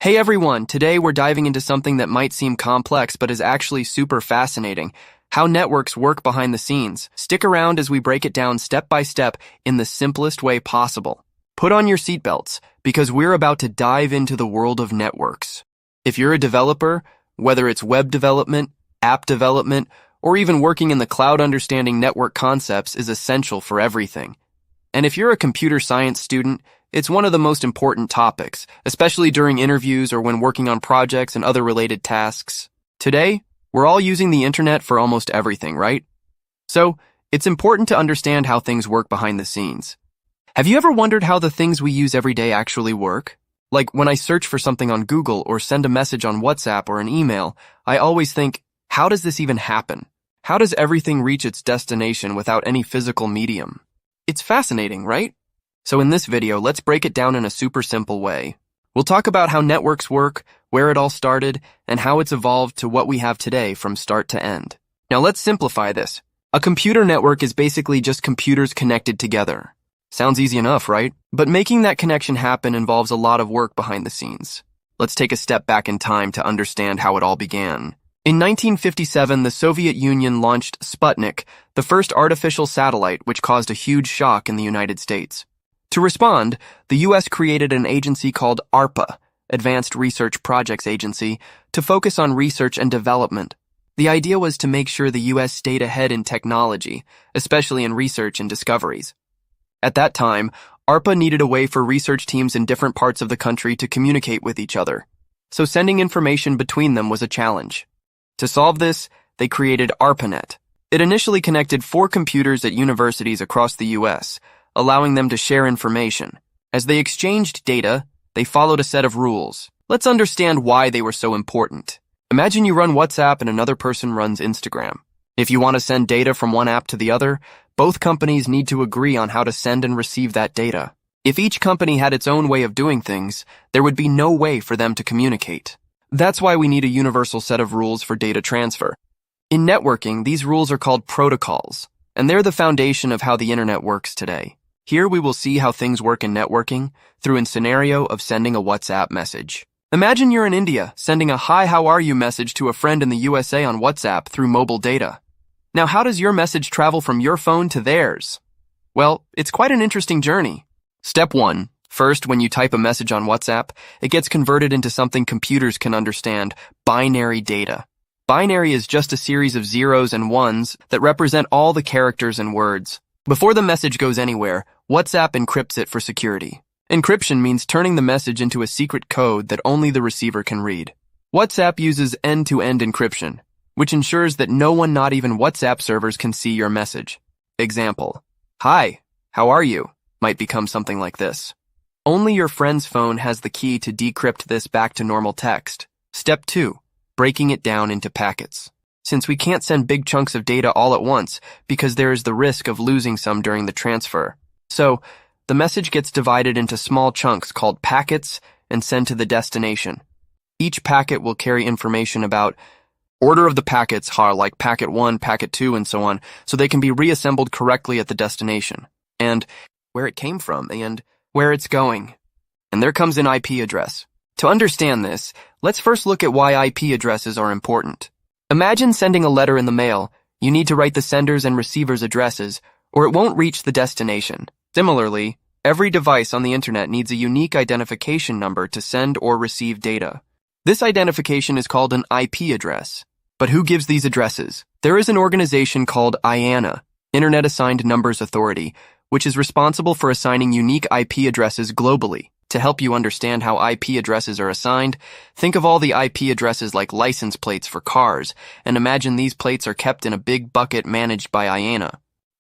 Hey everyone, today we're diving into something that might seem complex but is actually super fascinating. How networks work behind the scenes. Stick around as we break it down step by step in the simplest way possible. Put on your seatbelts, because we're about to dive into the world of networks. If you're a developer, whether it's web development, app development, or even working in the cloud, understanding network concepts is essential for everything. And if you're a computer science student, it's one of the most important topics, especially during interviews or when working on projects and other related tasks. Today, we're all using the internet for almost everything, right? So, it's important to understand how things work behind the scenes. Have you ever wondered how the things we use every day actually work? Like when I search for something on Google or send a message on WhatsApp or an email, I always think, how does this even happen? How does everything reach its destination without any physical medium? It's fascinating, right? So in this video, let's break it down in a super simple way. We'll talk about how networks work, where it all started, and how it's evolved to what we have today from start to end. Now let's simplify this. A computer network is basically just computers connected together. Sounds easy enough, right? But making that connection happen involves a lot of work behind the scenes. Let's take a step back in time to understand how it all began. In 1957, the Soviet Union launched Sputnik, the first artificial satellite, which caused a huge shock in the United States. To respond, the U.S. created an agency called ARPA, Advanced Research Projects Agency, to focus on research and development. The idea was to make sure the U.S. stayed ahead in technology, especially in research and discoveries. At that time, ARPA needed a way for research teams in different parts of the country to communicate with each other, so sending information between them was a challenge. To solve this, they created ARPANET. It initially connected 4 computers at universities across the U.S., allowing them to share information. As they exchanged data, they followed a set of rules. Let's understand why they were so important. Imagine you run WhatsApp and another person runs Instagram. If you want to send data from one app to the other, both companies need to agree on how to send and receive that data. If each company had its own way of doing things, there would be no way for them to communicate. That's why we need a universal set of rules for data transfer. In networking, these rules are called protocols, and they're the foundation of how the internet works today. Here we will see how things work in networking through a scenario of sending a WhatsApp message. Imagine you're in India sending a "Hi, how are you" message to a friend in the USA on WhatsApp through mobile data. Now, how does your message travel from your phone to theirs? Well, it's quite an interesting journey. Step 1. First, when you type a message on WhatsApp, it gets converted into something computers can understand: binary data. Binary is just a series of zeros and ones that represent all the characters and words. Before the message goes anywhere, WhatsApp encrypts it for security. Encryption means turning the message into a secret code that only the receiver can read. WhatsApp uses end-to-end encryption, which ensures that no one, not even WhatsApp servers, can see your message. Example: "Hi, how are you?" might become something like this. Only your friend's phone has the key to decrypt this back to normal text. Step 2. Breaking it down into packets. Since we can't send big chunks of data all at once because there is the risk of losing some during the transfer. So, the message gets divided into small chunks called packets and sent to the destination. Each packet will carry information about order of the packets, like packet 1, packet 2, and so on, so they can be reassembled correctly at the destination, and where it came from, and where it's going. And there comes an IP address. To understand this, let's first look at why IP addresses are important. Imagine sending a letter in the mail. You need to write the sender's and receiver's addresses, or it won't reach the destination. Similarly, every device on the internet needs a unique identification number to send or receive data. This identification is called an IP address. But who gives these addresses? There is an organization called IANA, Internet Assigned Numbers Authority, which is responsible for assigning unique IP addresses globally. To help you understand how IP addresses are assigned, think of all the IP addresses like license plates for cars, and imagine these plates are kept in a big bucket managed by IANA.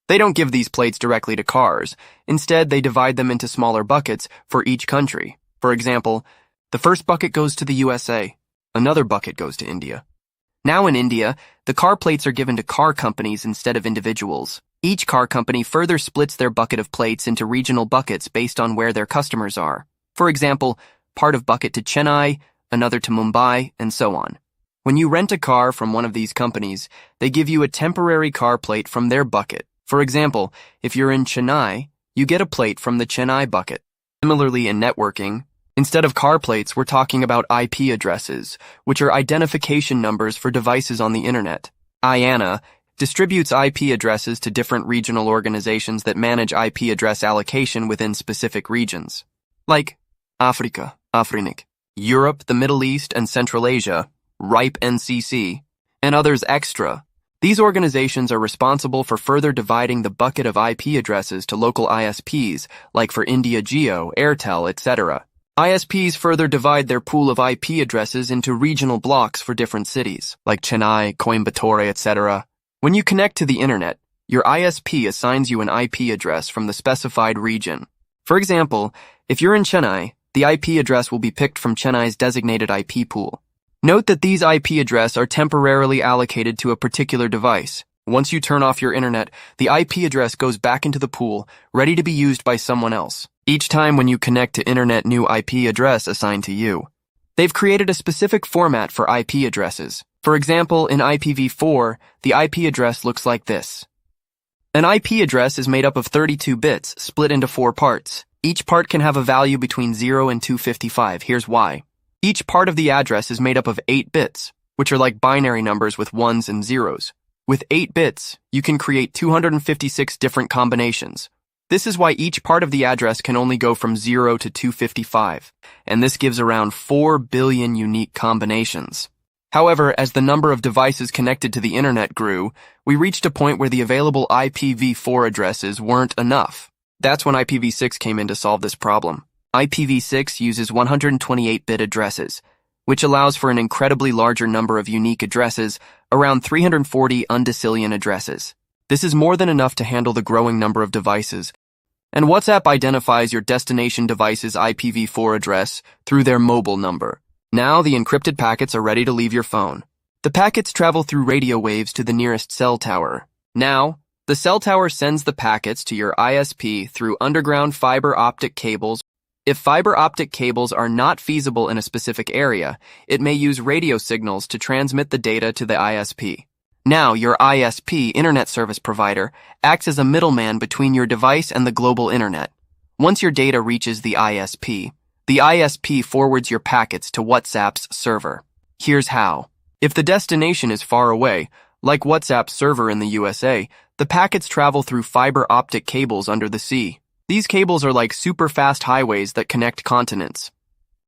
They don't give these plates directly to cars. Instead, they divide them into smaller buckets for each country. For example, the first bucket goes to the USA. Another bucket goes to India. Now in India, the car plates are given to car companies instead of individuals. Each car company further splits their bucket of plates into regional buckets based on where their customers are. For example, part of bucket to Chennai, another to Mumbai, and so on. When you rent a car from one of these companies, they give you a temporary car plate from their bucket. For example, if you're in Chennai, you get a plate from the Chennai bucket. Similarly, in networking, Instead of car plates, we're talking about IP addresses, which are identification numbers for devices on the internet. IANA distributes IP addresses to different regional organizations that manage IP address allocation within specific regions, like Africa, Afrinik, Europe, the Middle East, and Central Asia, RIPE NCC, and others extra. These organizations are responsible for further dividing the bucket of IP addresses to local ISPs, like for India Jio, Airtel, etc. ISPs further divide their pool of IP addresses into regional blocks for different cities, like Chennai, Coimbatore, etc. When you connect to the internet, your ISP assigns you an IP address from the specified region. For example, if you're in Chennai, the IP address will be picked from Chennai's designated IP pool. Note that these IP addresses are temporarily allocated to a particular device. Once you turn off your internet, the IP address goes back into the pool, ready to be used by someone else. Each time when you connect to internet, new IP address assigned to you. They've created a specific format for IP addresses. For example, in IPv4, the IP address looks like this. An IP address is made up of 32 bits, split into 4 parts. Each part can have a value between 0 and 255. Here's why. Each part of the address is made up of 8 bits, which are like binary numbers with ones and zeros. With 8 bits, you can create 256 different combinations. This is why each part of the address can only go from 0 to 255, and this gives around 4 billion unique combinations. However, as the number of devices connected to the internet grew, we reached a point where the available IPv4 addresses weren't enough. That's when IPv6 came in to solve this problem. IPv6 uses 128-bit addresses, which allows for an incredibly larger number of unique addresses, around 340 undecillion addresses. This is more than enough to handle the growing number of devices. And WhatsApp identifies your destination device's IPv4 address through their mobile number. Now the encrypted packets are ready to leave your phone. The packets travel through radio waves to the nearest cell tower. Now, the cell tower sends the packets to your ISP through underground fiber optic cables. If fiber optic cables are not feasible in a specific area, it may use radio signals to transmit the data to the ISP. Now, your ISP, Internet Service Provider, acts as a middleman between your device and the global internet. Once your data reaches the ISP forwards your packets to WhatsApp's server. Here's how. If the destination is far away, like WhatsApp's server in the USA, the packets travel through fiber optic cables under the sea. These cables are like super-fast highways that connect continents.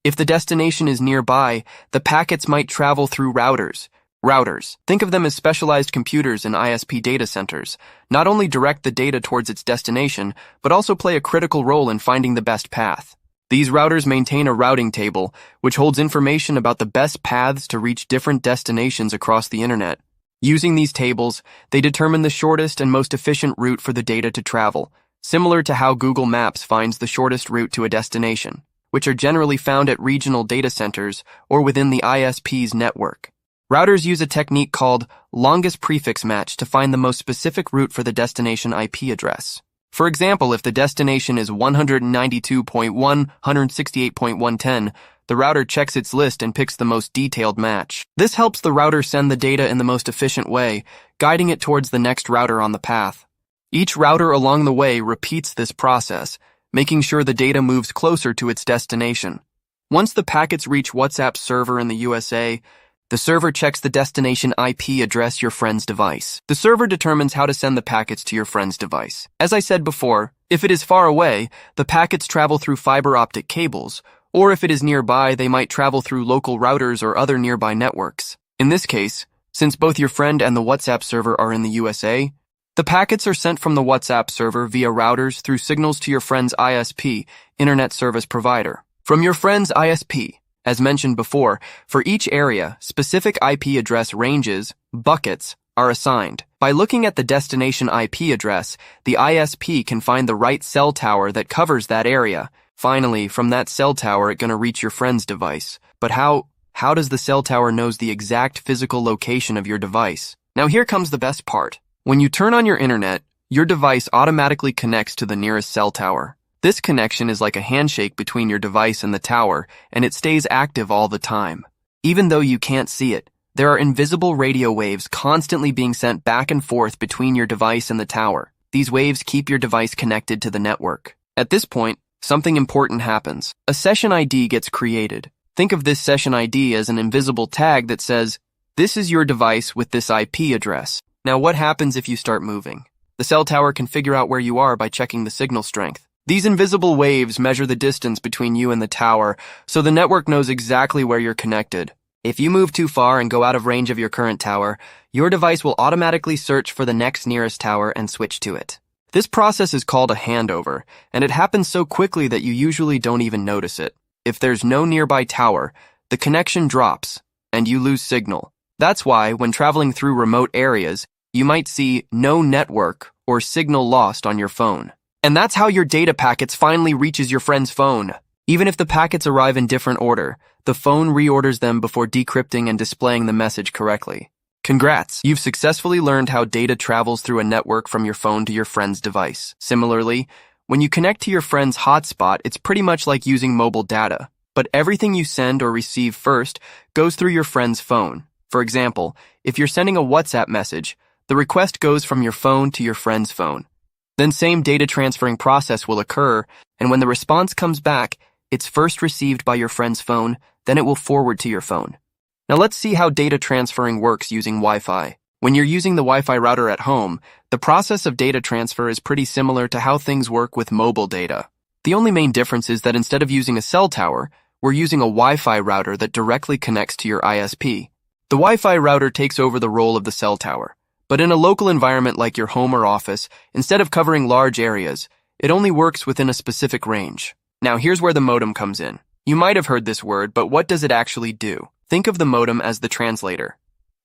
If the destination is nearby, the packets might travel through routers. Routers, think of them as specialized computers in ISP data centers, not only direct the data towards its destination, but also play a critical role in finding the best path. These routers maintain a routing table, which holds information about the best paths to reach different destinations across the internet. Using these tables, they determine the shortest and most efficient route for the data to travel, similar to how Google Maps finds the shortest route to a destination, which are generally found at regional data centers or within the ISP's network. Routers use a technique called longest prefix match to find the most specific route for the destination IP address. For example, if the destination is 192.168.110, the router checks its list and picks the most detailed match. This helps the router send the data in the most efficient way, guiding it towards the next router on the path. Each router along the way repeats this process, making sure the data moves closer to its destination. Once the packets reach WhatsApp's server in the USA, the server checks the destination IP address your friend's device. The server determines how to send the packets to your friend's device. As I said before, if it is far away, the packets travel through fiber optic cables, or if it is nearby, they might travel through local routers or other nearby networks. In this case, since both your friend and the WhatsApp server are in the USA, the packets are sent from the WhatsApp server via routers through signals to your friend's ISP, Internet Service Provider. From your friend's ISP, as mentioned before, for each area, specific IP address ranges, buckets, are assigned. By looking at the destination IP address, the ISP can find the right cell tower that covers that area. Finally, from that cell tower, it's going to reach your friend's device. But how does the cell tower knows the exact physical location of your device? Now here comes the best part. When you turn on your internet, your device automatically connects to the nearest cell tower. This connection is like a handshake between your device and the tower, and it stays active all the time. Even though you can't see it, there are invisible radio waves constantly being sent back and forth between your device and the tower. These waves keep your device connected to the network. At this point, something important happens. A session ID gets created. Think of this session ID as an invisible tag that says, "This is your device with this IP address." Now, what happens if you start moving? The cell tower can figure out where you are by checking the signal strength. These invisible waves measure the distance between you and the tower, so the network knows exactly where you're connected. If you move too far and go out of range of your current tower, your device will automatically search for the next nearest tower and switch to it. This process is called a handover, and it happens so quickly that you usually don't even notice it. If there's no nearby tower, the connection drops, and you lose signal. That's why, when traveling through remote areas, you might see no network or signal lost on your phone. And that's how your data packets finally reaches your friend's phone. Even if the packets arrive in different order, the phone reorders them before decrypting and displaying the message correctly. Congrats! You've successfully learned how data travels through a network from your phone to your friend's device. Similarly, when you connect to your friend's hotspot, it's pretty much like using mobile data. But everything you send or receive first goes through your friend's phone. For example, if you're sending a WhatsApp message, the request goes from your phone to your friend's phone. Then same data transferring process will occur, and when the response comes back, it's first received by your friend's phone, then it will forward to your phone. Now let's see how data transferring works using Wi-Fi. When you're using the Wi-Fi router at home, the process of data transfer is pretty similar to how things work with mobile data. The only main difference is that instead of using a cell tower, we're using a Wi-Fi router that directly connects to your ISP. The Wi-Fi router takes over the role of the cell tower. But in a local environment like your home or office, instead of covering large areas, it only works within a specific range. Now here's where the modem comes in. You might have heard this word, but what does it actually do? Think of the modem as the translator.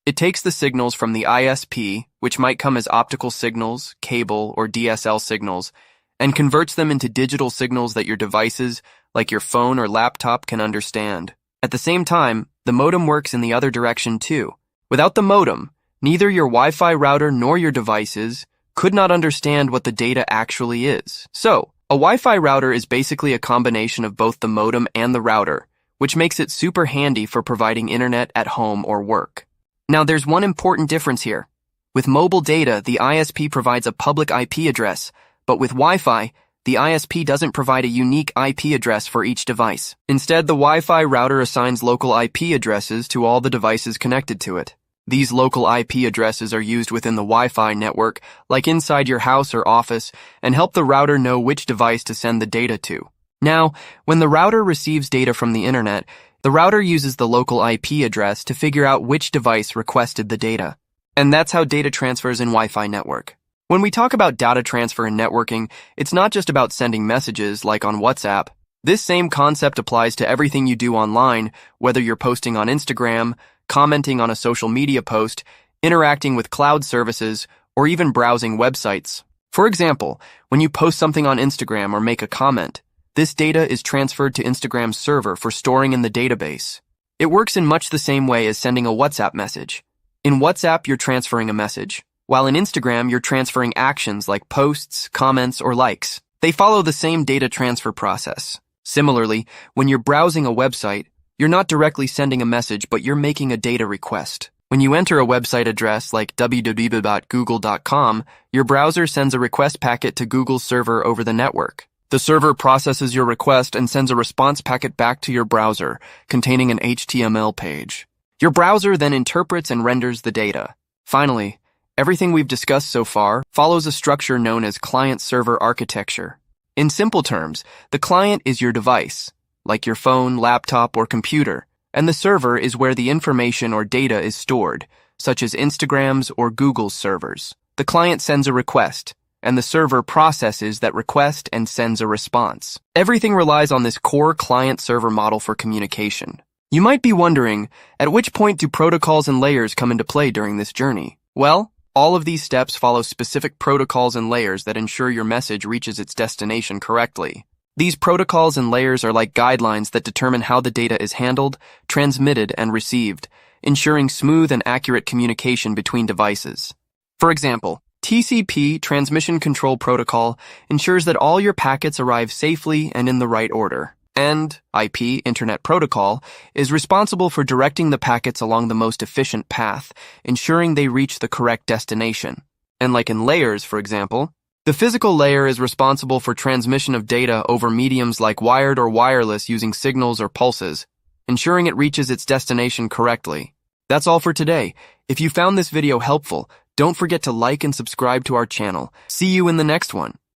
It takes the signals from the ISP, which might come as optical signals, cable, or DSL signals, and converts them into digital signals that your devices, like your phone or laptop, can understand. At the same time, the modem works in the other direction too. Without the modem, neither your Wi-Fi router nor your devices could not understand what the data actually is. So, a Wi-Fi router is basically a combination of both the modem and the router, which makes it super handy for providing internet at home or work. Now, there's one important difference here. With mobile data, the ISP provides a public IP address, but with Wi-Fi, the ISP doesn't provide a unique IP address for each device. Instead, the Wi-Fi router assigns local IP addresses to all the devices connected to it. These local IP addresses are used within the Wi-Fi network, like inside your house or office, and help the router know which device to send the data to. Now, when the router receives data from the internet, the router uses the local IP address to figure out which device requested the data. And that's how data transfers in Wi-Fi network. When we talk about data transfer and networking, it's not just about sending messages like on WhatsApp. This same concept applies to everything you do online, whether you're posting on Instagram, commenting on a social media post, interacting with cloud services, or even browsing websites. For example, when you post something on Instagram or make a comment, this data is transferred to Instagram's server for storing in the database. It works in much the same way as sending a WhatsApp message. In WhatsApp, you're transferring a message, while in Instagram, you're transferring actions like posts, comments, or likes. They follow the same data transfer process. Similarly, when you're browsing a website, you're not directly sending a message, but you're making a data request. When you enter a website address like www.google.com, your browser sends a request packet to Google's server over the network. The server processes your request and sends a response packet back to your browser, containing an HTML page. Your browser then interprets and renders the data. Finally, everything we've discussed so far follows a structure known as client-server architecture. In simple terms, the client is your device, like your phone, laptop, or computer, and the server is where the information or data is stored, such as Instagram's or Google's servers. The client sends a request, and the server processes that request and sends a response. Everything relies on this core client-server model for communication. You might be wondering, at which point do protocols and layers come into play during this journey? Well, all of these steps follow specific protocols and layers that ensure your message reaches its destination correctly. These protocols and layers are like guidelines that determine how the data is handled, transmitted, and received, ensuring smooth and accurate communication between devices. For example, TCP, Transmission Control Protocol, ensures that all your packets arrive safely and in the right order. And IP, Internet Protocol, is responsible for directing the packets along the most efficient path, ensuring they reach the correct destination. And like in layers, for example, The physical layer is responsible for transmission of data over mediums like wired or wireless using signals or pulses, ensuring it reaches its destination correctly. That's all for today. If you found this video helpful, don't forget to like and subscribe to our channel. See you in the next one.